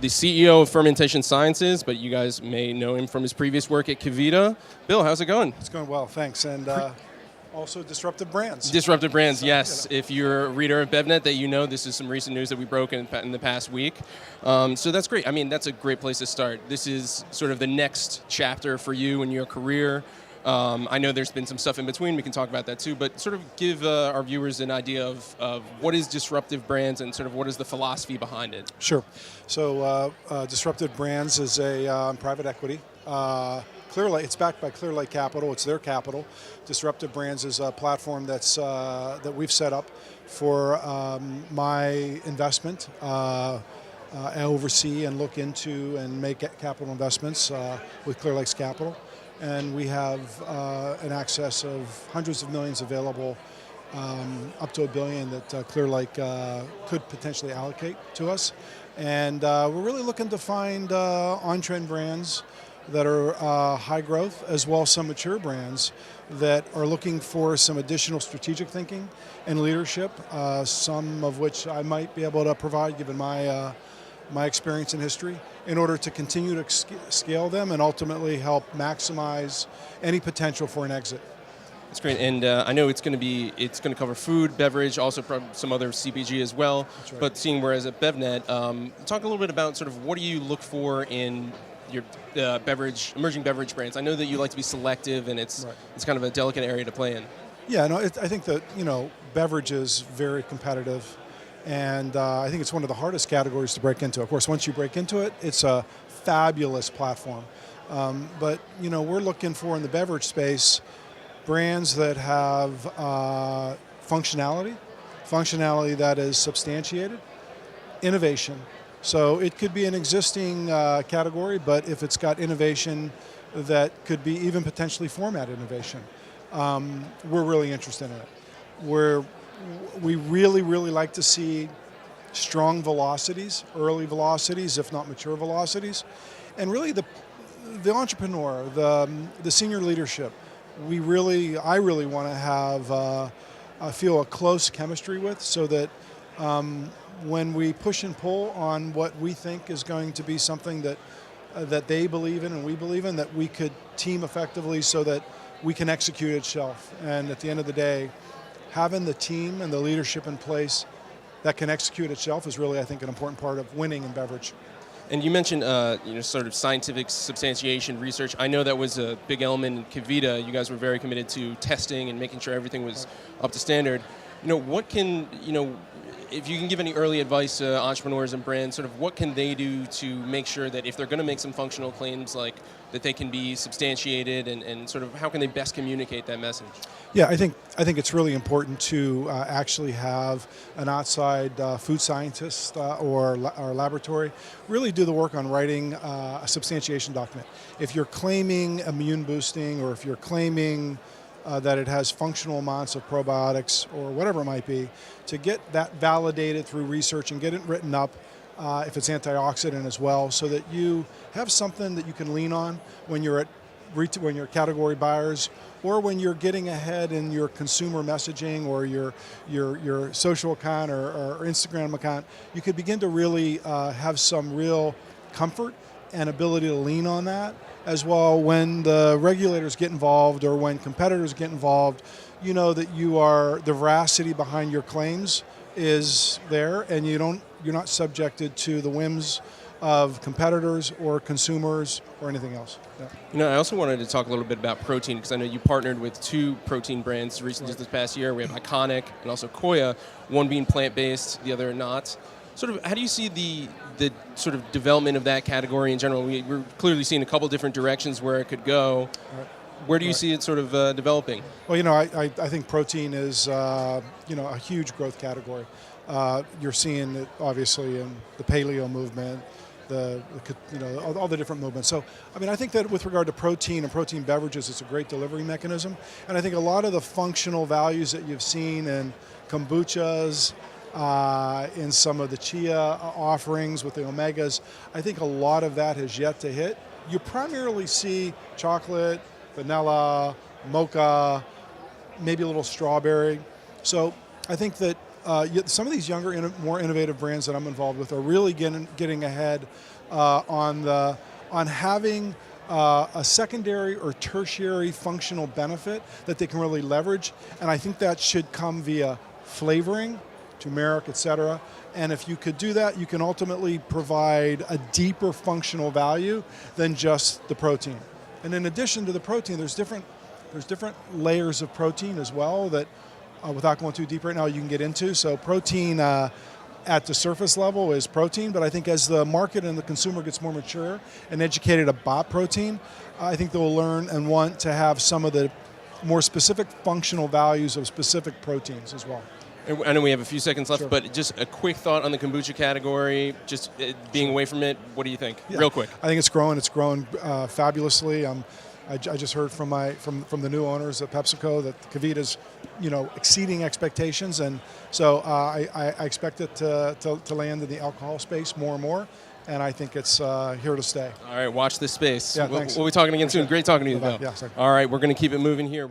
the CEO of Fermentation Sciences, but you guys may know him from his previous work at Kavita. Bill, how's it going? It's going well, thanks. And also Disruptive Brands. Disruptive Brands, yes. If you're a reader of BevNet, that you know this is some recent news that we broke in the past week. So that's great. I mean, that's a great place to start. This is sort of the next chapter for you in your career. I know there's been some stuff in between. We can talk about that too. But sort of give our viewers an idea of what is Disruptive Brands and sort of what is the philosophy behind it. Sure. So Disruptive Brands is a private equity. Clearlight, it's backed by Clearlight Capital. It's their capital. Disruptive Brands is a platform that we've set up for my investment. I oversee and look into and make capital investments with Clearlight's capital. And we have an access of hundreds of millions available, up to $1 billion that Clearlight could potentially allocate to us. And we're really looking to find on-trend brands that are high growth, as well as some mature brands that are looking for some additional strategic thinking and leadership, some of which I might be able to provide given my experience and history, in order to continue to scale them and ultimately help maximize any potential for an exit. That's great, and I know it's going to cover food, beverage, also some other CPG as well. That's right. But seeing whereas at BevNet, talk a little bit about sort of what do you look for in your emerging beverage brands. I know that you like to be selective, and it's kind of a delicate area to play in. Yeah, no, I think that beverage is very competitive, and I think it's one of the hardest categories to break into. Of course, once you break into it, it's a fabulous platform. But we're looking for in the beverage space brands that have functionality that is substantiated, innovation. So it could be an existing category, but if it's got innovation that could be even potentially format innovation, we're really interested in it. We really, really like to see strong velocities, early velocities, if not mature velocities, and really the entrepreneur, the senior leadership. I really want to have feel a close chemistry with, so that when we push and pull on what we think is going to be something that they believe in and we believe in, that we could team effectively so that we can execute at shelf. And at the end of the day, having the team and the leadership in place that can execute at shelf is really, I think, an important part of winning in beverage. And you mentioned, sort of scientific substantiation research. I know that was a big element in Kavita. You guys were very committed to testing and making sure everything was up to standard. If you can give any early advice to entrepreneurs and brands, sort of what can they do to make sure that if they're going to make some functional claims, like that they can be substantiated, and sort of how can they best communicate that message? Yeah, I think it's really important to actually have an outside food scientist or laboratory really do the work on writing a substantiation document. If you're claiming immune boosting, or if you're claiming that it has functional amounts of probiotics or whatever it might be, to get that validated through research and get it written up, if it's antioxidant as well, so that you have something that you can lean on when you're category buyers, or when you're getting ahead in your consumer messaging or your social account or Instagram account. You could begin to really have some real comfort and ability to lean on that. As well, when the regulators get involved or when competitors get involved, you know that the veracity behind your claims is there, and you're not subjected to the whims of competitors or consumers or anything else. Yeah. I also wanted to talk a little bit about protein, because I know you partnered with 2 protein brands recently this past year. We have Iconic and also Koya, one being plant-based, the other not. Sort of, how do you see the sort of development of that category in general? We're clearly seeing a couple different directions where it could go. Right. Where do you see it sort of developing? Well, I think protein is a huge growth category. You're seeing it obviously in the paleo movement, all the different movements. So, I think that with regard to protein and protein beverages, it's a great delivery mechanism. And I think a lot of the functional values that you've seen in kombuchas, in some of the chia offerings with the omegas, I think a lot of that has yet to hit. You primarily see chocolate, vanilla, mocha, maybe a little strawberry. So I think that some of these younger, more innovative brands that I'm involved with are really getting ahead on having a secondary or tertiary functional benefit that they can really leverage, and I think that should come via flavoring, turmeric, etc. And if you could do that, you can ultimately provide a deeper functional value than just the protein. And in addition to the protein, there's different layers of protein as well that, without going too deep right now, you can get into. So protein at the surface level is protein, but I think as the market and the consumer gets more mature and educated about protein, I think they'll learn and want to have some of the more specific functional values of specific proteins as well. I know we have a few seconds left, Sure. but just a quick thought on the kombucha category, just being away from it, what do you think? Yeah. Real quick. I think it's growing. It's growing fabulously. I just heard from the new owners at PepsiCo that KeVita's, exceeding expectations, and so I expect it to land in the alcohol space more and more, and I think it's here to stay. All right, watch this space. Yeah, thanks. We'll be talking again soon. Great talking to you, Bye-bye. Bill. Yeah, sorry. All right, we're going to keep it moving here.